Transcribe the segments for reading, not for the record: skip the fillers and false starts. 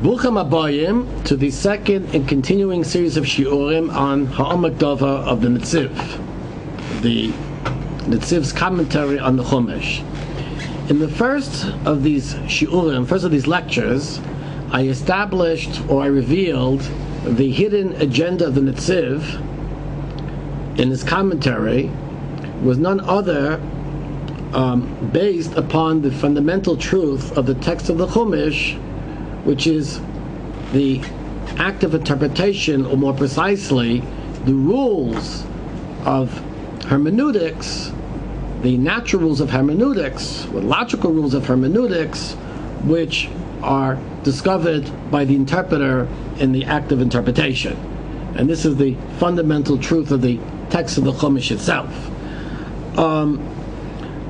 Brucham Abayim to the second and continuing series of shiurim on Ha'omak Dova of the Netziv, the Netziv's commentary on the Chumash. In the first of these shiurim, first of these lectures, I established or I revealed the hidden agenda of the Netziv in his commentary was none other based upon the fundamental truth of the text of the Chumash, which is the act of interpretation, or more precisely, the rules of hermeneutics, the natural rules of hermeneutics, or logical rules of hermeneutics, which are discovered by the interpreter in the act of interpretation. And this is the fundamental truth of the text of the Chumash itself.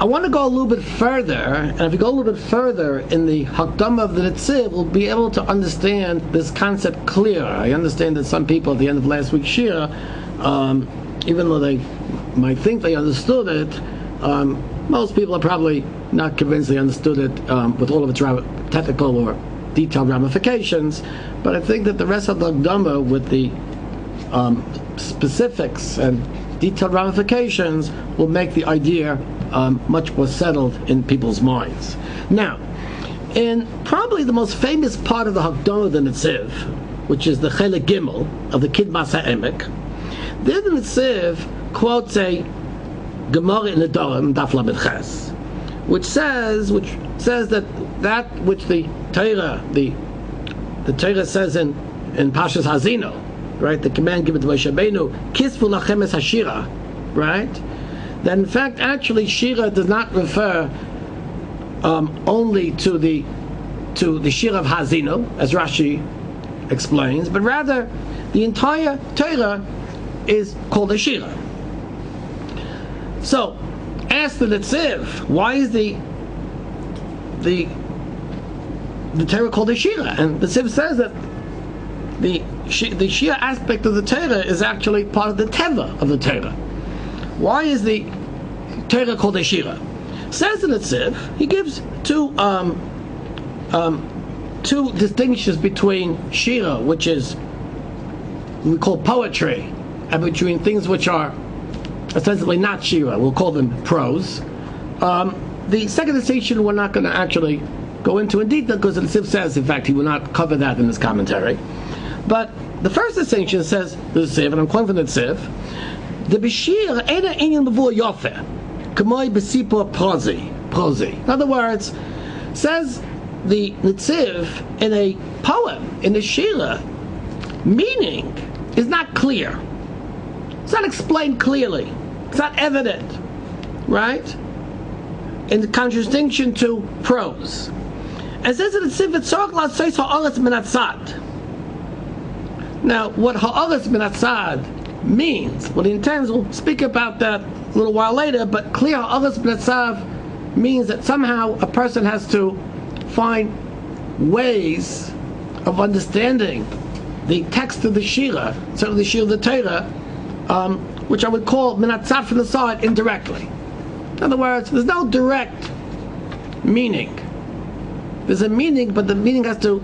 I want to go a little bit further, and if we go a little bit further in the Hakdama of the Netziv, we'll be able to understand this concept clearer. I understand that some people at the end of last week's shir, even though they might think they understood it, most people are probably not convinced they understood it with all of its technical or detailed ramifications. But I think that the rest of the Hakdama, with the specifics and detailed ramifications, will make the idea much more settled in people's minds. Now, in probably the most famous part of the Hakdama of the Netziv, which is the Chelek Gimel of the Kidmas HaEmek, there the Netziv quotes a Gemara in the Dorim, Daf Lamed Ches, which says that which the Torah says in Pashas Hazino, right, the command given to Moshe Rabbeinu, Kisvu lachem es hashira, right? That in fact, actually, shira does not refer only to the shira of Hazino, as Rashi explains, but rather the entire Torah is called a shira. So, ask the Netziv, why is the Torah called a shira? And the Netziv says that the shira aspect of the Torah is actually part of the teva of the Torah. Why is the Torah called a shira? Says the Netziv, he gives two distinctions between shira, which is we call poetry, and between things which are ostensibly not shira, we'll call them prose. The second distinction we're not going to actually go into in detail, because the Netziv says, in fact, he will not cover that in his commentary. But the first distinction says the Netziv, and I'm quoting from the Netziv, the b'shir eina inyan b'vur yofeh, k'moi b'sipur prozi. In other words, says the Netziv, in a poem, in a shira, meaning is not clear. It's not explained clearly. It's not evident, right? In contradistinction to prose. And says the Netziv, v'tzorach la'asos ha'aretz min hatzad. Now, what ha'aretz min hatzad means, well, the intends, we'll speak about that a little while later, but clear ha'aretz min hatzad means that somehow a person has to find ways of understanding the text of the shira, certainly the shira of the Torah, which I would call min hatzad, from the side, indirectly. In other words, there's no direct meaning. There's a meaning, but the meaning you have to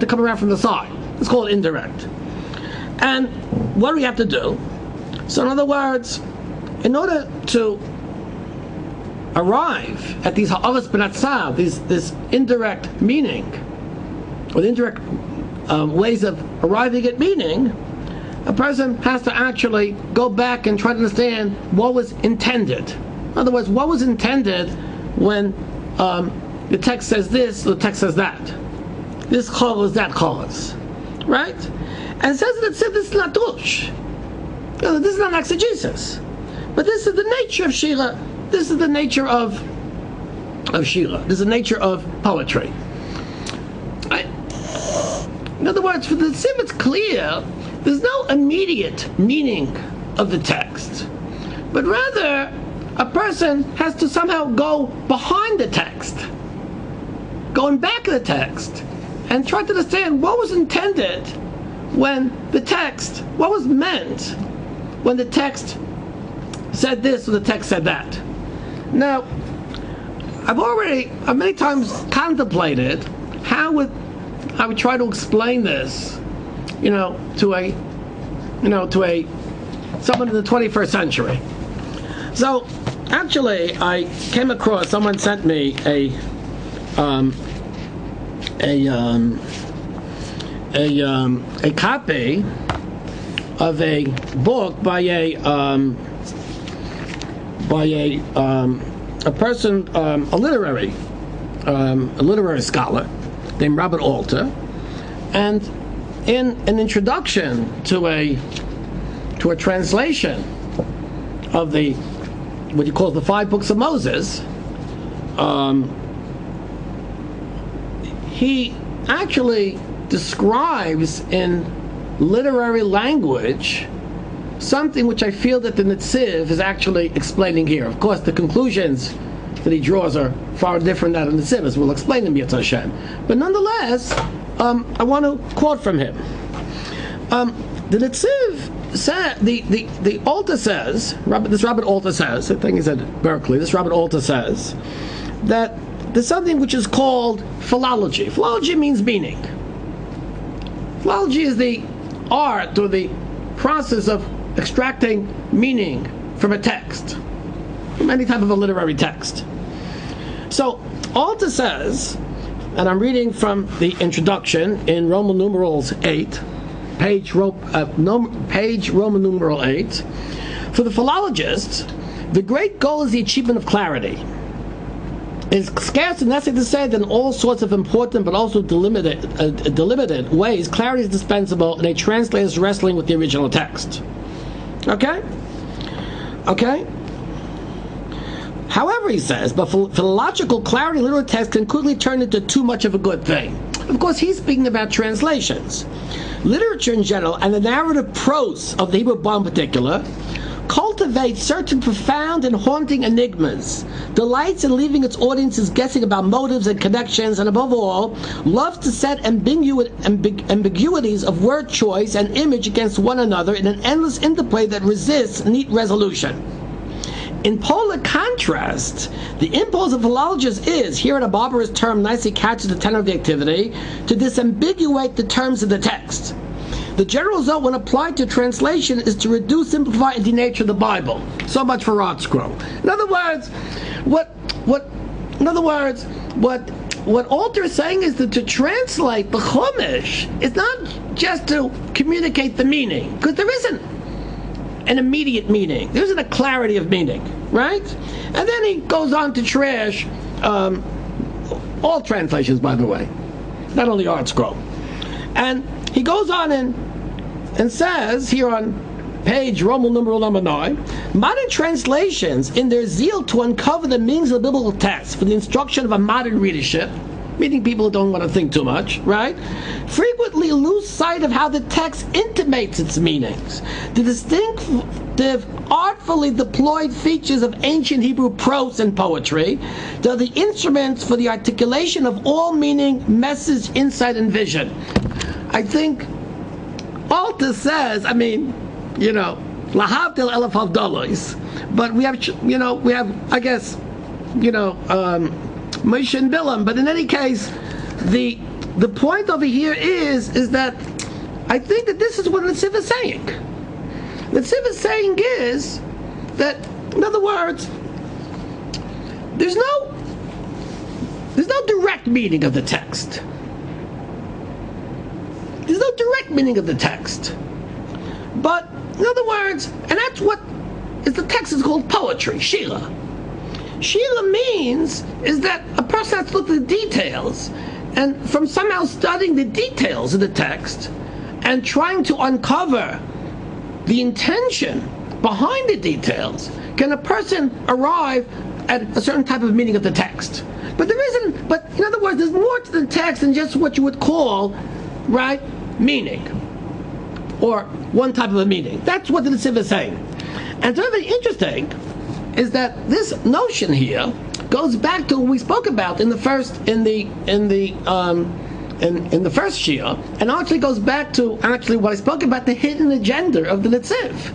come around from the side. It's called indirect. And what do we have to do? So in other words, in order to arrive at these ha'aretz min hatzad, this indirect meaning, or the indirect ways of arriving at meaning, a person has to actually go back and try to understand what was intended. In other words, what was intended when the text says this, the text says that. This cholos, that cholos. Right? And it says that this is not drush. This is not exegesis. But this is the nature of shira. This is the nature of shira. This is the nature of poetry. In other words, for the Netziv, it's clear there's no immediate meaning of the text, but rather a person has to somehow go behind the text, going back to the text, and try to understand what was intended when the text, what was meant when the text said this or the text said that. Now, I've many times contemplated how would I would try to explain this, to a someone in the 21st century. So, actually, I came across, someone sent me a copy of a book by a person, a literary scholar named Robert Alter, and in an introduction to a translation of what he calls the 5 books of Moses, he actually describes in literary language something which I feel that the Netziv is actually explaining here. Of course, the conclusions that he draws are far different than the Netziv, as we'll explain them, Yetz Hashem. But nonetheless, I want to quote from him. The Netziv said, the Alter says, Robert Alter says, I think he's at Berkeley, this Robert Alter says, that there's something which is called philology. Philology means meaning. Philology is the art or the process of extracting meaning from a text, from any type of a literary text. So Alter says, and I'm reading from the introduction in Roman numerals 8, page Roman numeral 8. For the philologist, the great goal is the achievement of clarity. It is scarce and necessary to say that in all sorts of important but also delimited ways, clarity is dispensable in a translator's wrestling with the original text. Okay? However, he says, but philological clarity in literary text can quickly turn into too much of a good thing. Of course, he's speaking about translations. Literature in general, and the narrative prose of the Hebrew Bible in particular, cultivates certain profound and haunting enigmas, delights in leaving its audiences guessing about motives and connections, and above all, loves to set ambiguities of word choice and image against one another in an endless interplay that resists neat resolution. In polar contrast, the impulse of philologists is, here in a barbarous term nicely catches the tenor of the activity, to disambiguate the terms of the text. The general result, when applied to translation, is to reduce, simplify, and denature the Bible. So much for Art Scroll. In other words, what Alter is saying is that to translate the Chumash is not just to communicate the meaning, because there isn't an immediate meaning. There isn't a clarity of meaning, right? And then he goes on to trash all translations, by the way, not only Art Scroll. And he goes on and says here on page Roman numeral number 9, modern translations, in their zeal to uncover the meanings of the biblical text for the instruction of a modern readership, meaning people who don't want to think too much, right, frequently lose sight of how the text intimates its meanings. The distinctive, artfully deployed features of ancient Hebrew prose and poetry, they're the instruments for the articulation of all meaning, message, insight, and vision. I think Alter says, lahavdil elef havdalos, but we have, I guess, Moshe and Bilam. But in any case, the point over here is that I think that this is what Netziv is saying. Netziv is saying is that, in other words, there's no direct meaning of the text. There's no direct meaning of the text. But, in other words, and that's what the text is called poetry, Shira. Shira means is that a person has to look at the details, and from somehow studying the details of the text and trying to uncover the intention behind the details, can a person arrive at a certain type of meaning of the text. But in other words, there's more to the text than just what you would call, right, meaning, or one type of a meaning. That's what the Netziv is saying. And it's very interesting is that this notion here goes back to what we spoke about in the first first Shia, and actually goes back to what I spoke about, the hidden agenda of the Netziv.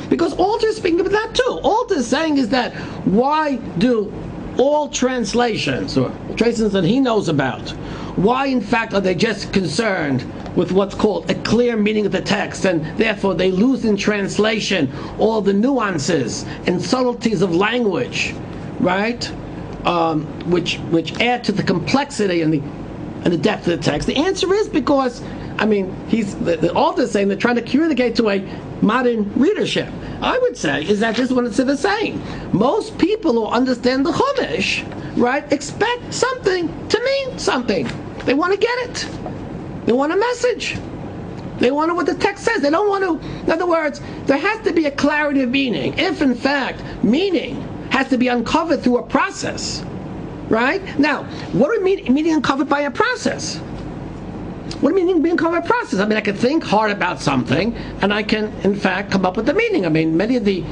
Because Alter is speaking about that too. Alter is saying is that why do all translations, or translations that he knows about, Why, in fact, are they just concerned with what's called a clear meaning of the text, and therefore they lose in translation all the nuances and subtleties of language, right? Which add to the complexity and the depth of the text? The answer is because, the author is saying they're trying to communicate to a modern readership. I would say is that this is what Netziv is saying. Most people who understand the Chumash, right, expect something to mean something. They want to get it. They want a message. They want to know what the text says. They don't want to. In other words, there has to be a clarity of meaning. If in fact meaning has to be uncovered through a process, right? Now, what do we mean meaning uncovered by a process? What do you mean being uncovered by a process? I can think hard about something, and I can, in fact, come up with the meaning. Many of the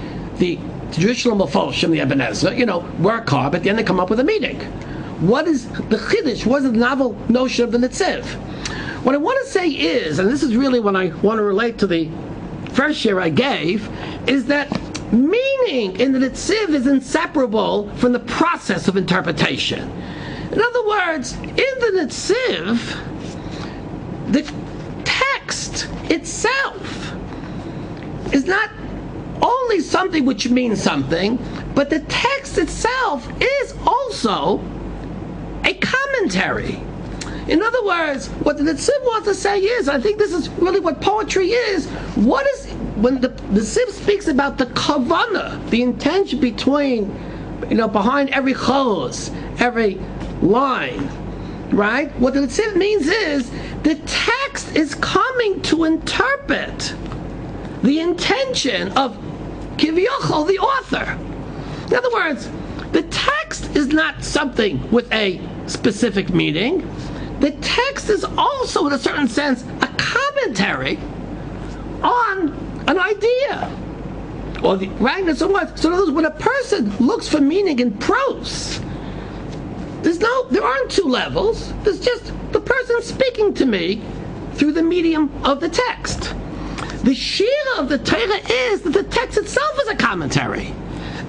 traditional Mefoshim, the Ibn Ezra, work hard, but at the end they come up with a meaning. What is the Chiddush? What is the novel notion of the Netziv? What I want to say is, and this is really what I want to relate to the first year I gave, is that meaning in the Netziv is inseparable from the process of interpretation. In other words, in the Netziv, the text itself is not only something which means something, but the text itself is also a commentary. In other words, what the Netziv wants to say is, I think this is really what poetry is, when the Netziv speaks about the kavanah, the intention behind every chorus, every line, right? What the Netziv means is, the text is coming to interpret the intention of Kivyochol, the author. In other words, the text is not something with a specific meaning. The text is also, in a certain sense, a commentary on an idea. Right? So what? So in other words, when a person looks for meaning in prose, there aren't two levels. There's just the person speaking to me through the medium of the text. The shira of the Torah is that the text itself is a commentary.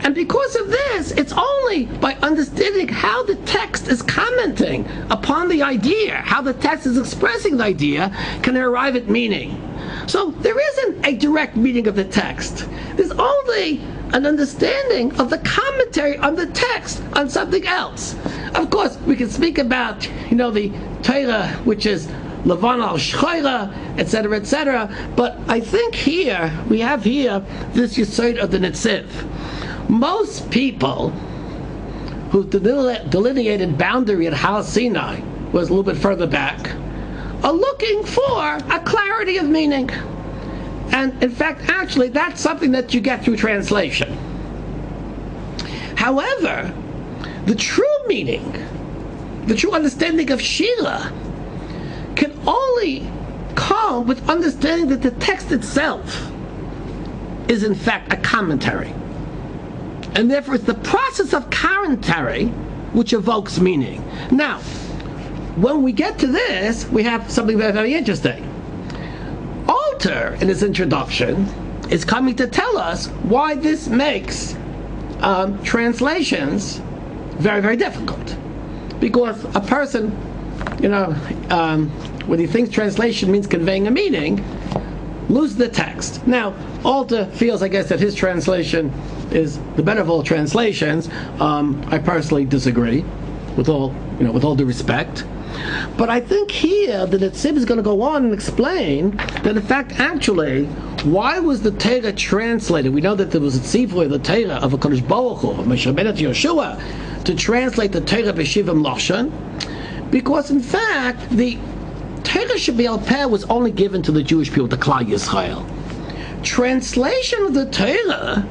And because of this, it's only by understanding how the text is commenting upon the idea, how the text is expressing the idea, can I arrive at meaning. So there isn't a direct meaning of the text. There's only an understanding of the commentary on the text on something else. Of course, we can speak about, the Torah, which is Levan al Shchoira, etc., etc. But I think we have this Yesod of the Netziv. Most people who delineated boundary at Har Sinai was a little bit further back are looking for a clarity of meaning. And in fact, actually, that's something that you get through translation. However, the true meaning, the true understanding of Shira can only come with understanding that the text itself is in fact a commentary. And therefore it's the process of commentary which evokes meaning. Now, when we get to this, we have something very, very interesting. Alter, in his introduction, is coming to tell us why this makes translations very, very difficult. Because a person, when he thinks translation means conveying a meaning, loses the text. Now, Alter feels, I guess, that his translation is the better of all translations. I personally disagree, with all due respect. But I think here the Netziv is going to go on and explain that in fact, actually, why was the Torah translated? We know that there was a tzivui, the Torah of a Kodesh Baruch Hu, of Moshe Rabbeinu to Yeshua, to translate the Torah b'shivim lashon, because in fact the Torah Sheb'al Peh was only given to the Jewish people, the Klal Yisrael. Translation of the Torah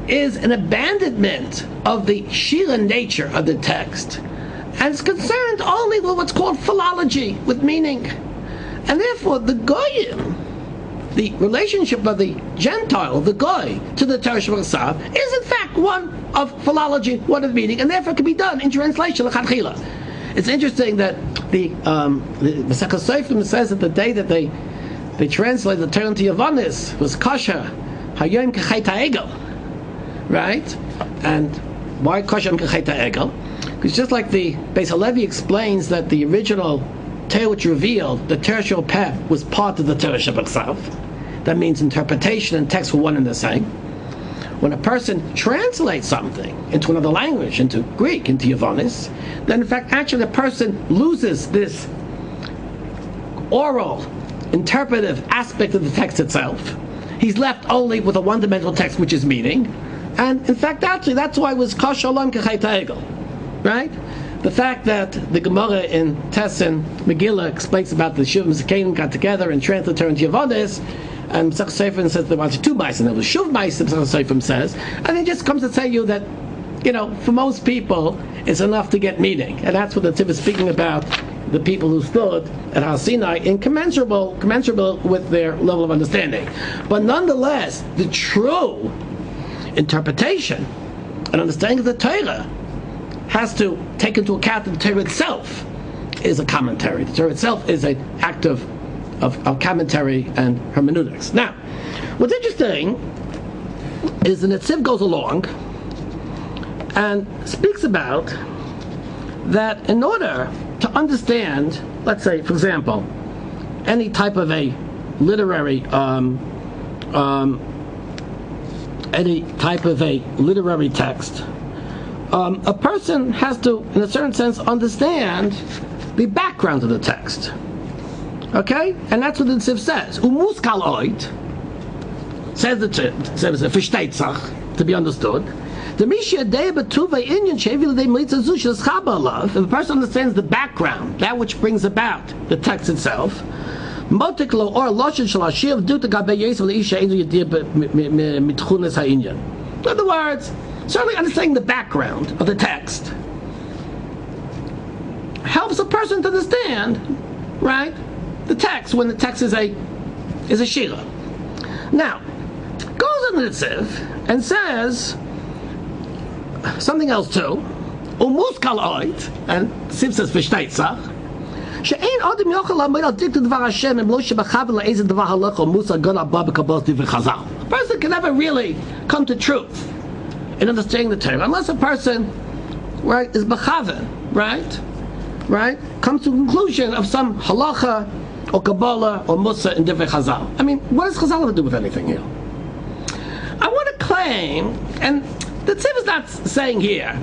is an abandonment of the shira nature of the text, and it's concerned only with what's called philology, with meaning. And therefore the goyim, the relationship of the Gentile, the goy, to the Torah Sheb'al is in fact one of philology, one of meaning, and therefore can be done in translation l'chadchila. It's interesting that the Masechah Sofrim says that the day that they translated the Torah into Yavanis was kosher hayom k'chet ha'egel, right? And why kosher k'chet ha'egel? Because just like the Beis Halevi explains that the original Torah which revealed, the Torah Shel Peh was part of the Torah Sheb'Chsav. That means interpretation and text were one and the same. When a person translates something into another language, into Greek, into Yavanis, then in fact actually the person loses this oral, interpretive aspect of the text itself. He's left only with a one-dimensional text which is meaning. And in fact actually that's why it was Kol Shalom K'Chay Ta'egel. Right? The fact that the Gemara in Tessin Megillah explains about the Shuv and Zekanim got together and translated Torah into Yavonis, and Pesach Seifrim says there was two mice, and there was Shuv mice, Pesach Seifrim says, and it just comes to tell you that, for most people, it's enough to get meaning. And that's what the Netziv is speaking about, the people who stood at Har Sinai, commensurable with their level of understanding. But nonetheless, the true interpretation and understanding of the Torah has to take into account that the Torah itself is a commentary. The Torah itself is an act of commentary and hermeneutics. Now, what's interesting is the Netziv goes along and speaks about that in order to understand, let's say, for example, any type of a literary text, a person has to, in a certain sense, understand the background of the text. Okay? And that's what the Netziv says. Umuskal oit, says the versteht sich, to be understood. The if a person understands the background, that which brings about the text itself, in other words, certainly understanding the background of the text helps a person to understand, right, the text when the text is a shira. Now, goes on the Netziv and says something else too. Umuskal oit, and Siv says versteht sich. She'ein adam yochel lamed al dik d'var Hashem im lo shebachav le'ezed d'var halach or musa god abba b'kabos divrei Chazal. A person can never really come to truth in understanding the Torah unless a person, right, is bachaven, right, comes to a conclusion of some halacha or Kabbalah or Musa in divrei Chazal. I mean, what does Chazal have to do with anything here? I want to claim, and the Netziv is not saying here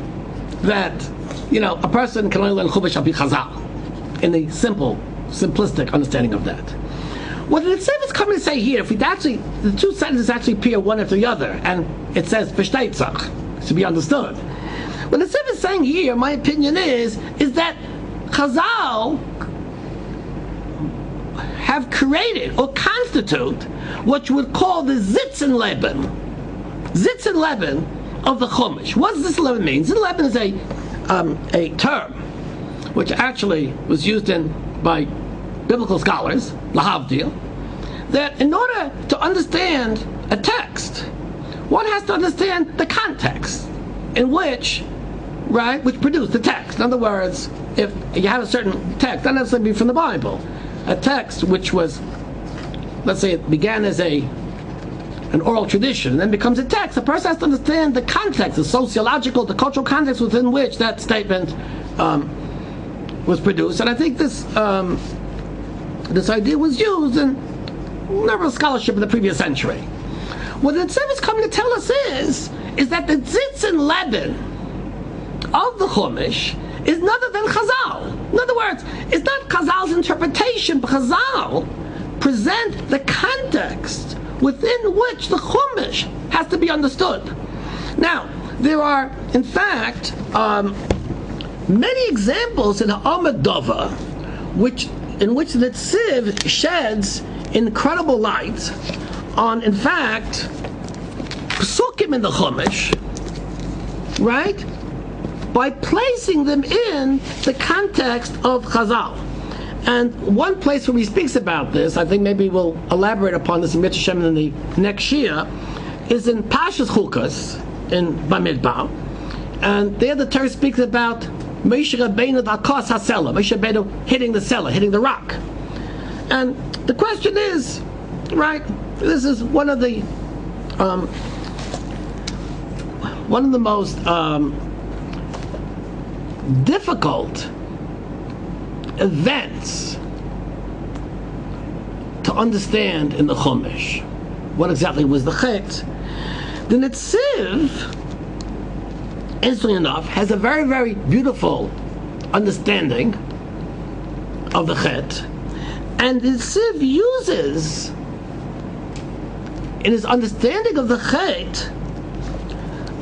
that, a person can only learn Chumash al pi Chazal in the simplistic understanding of that. What the Netziv is coming to say here, if we actually, the two sentences actually appear one after the other, and it says versteht sich, to be understood. What the Netziv is saying here, my opinion is that Chazal have created or constitute what you would call the Zitzenleben of the Chumash. What does Zitzenleben mean? Zitzenleben is a term which actually was used by biblical scholars, lahavdil, that in order to understand a text, one has to understand the context in which produced the text. In other words, if you have a certain text, not necessarily from the Bible, a text which was, let's say it began as an oral tradition and then becomes a text, a person has to understand the context, the sociological, the cultural context within which that statement was produced. And I think this idea was used in liberal scholarship in the previous century. What the Netziv is coming to tell us is that the Zitzenleben of the Chumash is none other than Chazal. In other words, it's not Chazal's interpretation, but Chazal present the context within which the Chumash has to be understood. Now, there are, in fact, many examples in Ha'amad Dova in which the Netziv sheds incredible light on, in fact, Pesukim in the Chumash, right, by placing them in the context of Chazal. And one place where he speaks about this, I think maybe we'll elaborate upon this in Mitzvah Shem in the next Shia, is in Pashas Chukas in Bamidbar. And there the Torah speaks about Moshe Rabbeinu Dakos HaSela, Moshe Rabbeinu hitting the cellar, hitting the rock. And the question is, right, this is one of the most difficult events to understand in the Chumash. What exactly was the Chet? The Netziv, interestingly enough, has a very, very beautiful understanding of the Chet, and the Netziv uses, in his understanding of the Chet,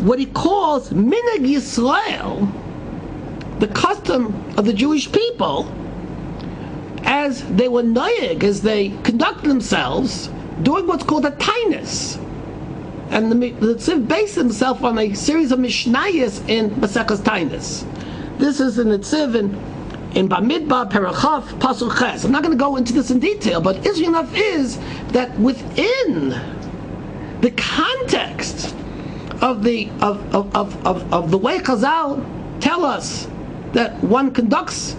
what he calls Minhag Yisrael, the custom of the Jewish people, as they were noyeg, as they conducted themselves, doing what's called a tainus. And the Netziv based himself on a series of mishnayos in Maseches Tainus. This is the Netziv in Bamidbar, Perachaf, Pasuk Ches. I'm not going to go into this in detail, but interesting enough is that within the context of the way Chazal tell us that one conducts,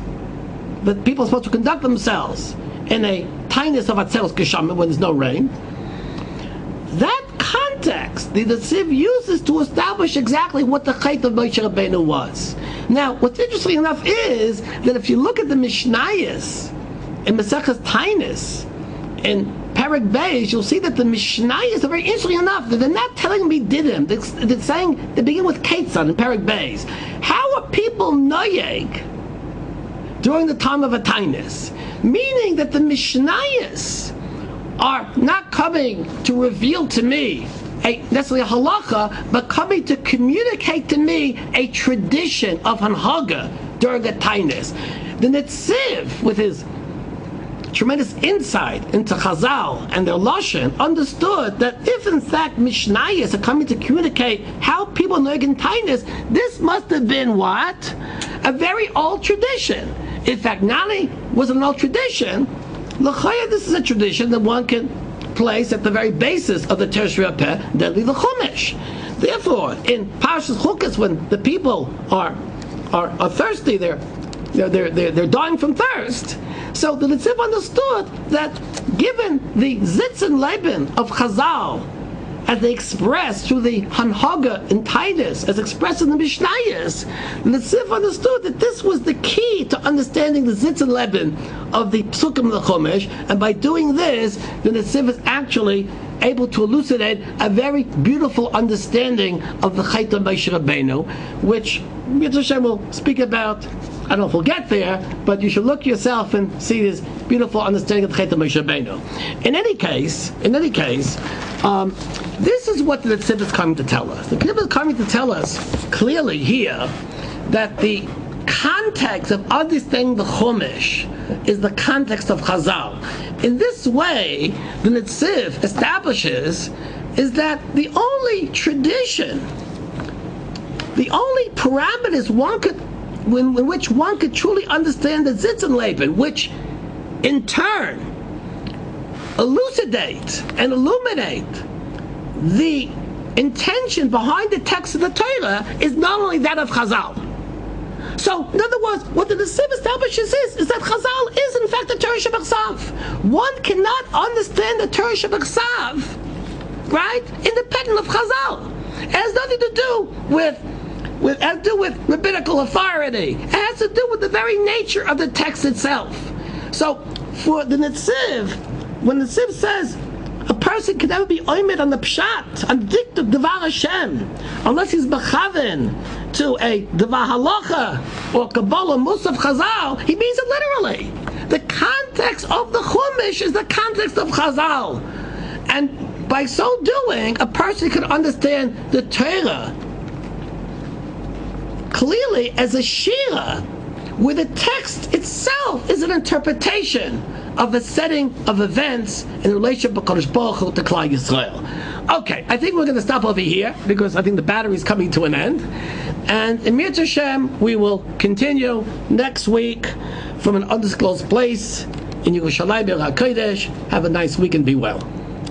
that people are supposed to conduct themselves in a tainus of Atzeros Geshamim when there's no rain, that context the Netziv uses to establish exactly what the Chet of Moshe Rabbeinu was. Now, what's interesting enough is that if you look at the Mishnayos in Maseches Tainus, in Perek Beis, you'll see that the Mishnayos are very interesting enough that they're not telling me didim. They're saying, they begin with Ketzan in Perek Beis. How are people noyeg during the time of a tainus? Meaning that the Mishnayos are not coming to reveal to me necessarily a halacha, but coming to communicate to me a tradition of hanhaga during a tainus. The Netziv, with his tremendous insight into Chazal and their Lashon, understood that if in fact Mishnayos are coming to communicate how people know in tainus, this must have been what? A very old tradition. In fact, not only was it an old tradition, l'chaya, this is a tradition that one can place at the very basis of the Teresh Peh, deadly the Chumash. Therefore, in Parshas Chukas, when the people are thirsty, they're dying from thirst. So the Netziv understood that given the Zitz and Leben of Chazal, as they expressed through the Hanhaga in Tainus, as expressed in the Mishnayos, the Netziv understood that this was the key to understanding the Zitz and Leben of the Psukim of the Chumash, and by doing this, the Netziv is actually able to elucidate a very beautiful understanding of the Chet of Moshe Rabbeinu, which Yitzhak Hashem will speak about. I don't know if we'll get there, but you should look yourself and see this beautiful understanding of the Chet of Moshe Rabbeinu. In any case, this is what the Netziv is coming to tell us. The Netziv is coming to tell us clearly here that the context of understanding the Chumash is the context of Chazal. In this way, the Netziv establishes is that the only tradition, the only parameters in which one could truly understand the Zitz and Leben, which in turn elucidate and illuminate the intention behind the text of the Torah, is not only that of Chazal. So, in other words, what the Netziv establishes is that Chazal is in fact the Torah Shebechsav. One cannot understand the Torah Shebechsav, right, independent of Chazal. It has nothing to do with rabbinical authority. It has to do with the very nature of the text itself. So, for the Netziv, when the Netziv says a person can never be oimed on the pshat, on the dict of Devar Hashem, unless he's bechaven to a Devar Halacha or Kabbalah Musaf Chazal, he means it literally. The context of the Chumash is the context of Chazal. And by so doing, a person can understand the Torah clearly as a shira, where the text itself is an interpretation of a setting of events in relation to Kodesh Baruch Hu to Klal Yisrael. Okay, I think we're going to stop over here because I think the battery is coming to an end. And in Mir Hashem, we will continue next week from an undisclosed place in Yerushalayim HaKodesh. Have a nice week and be well.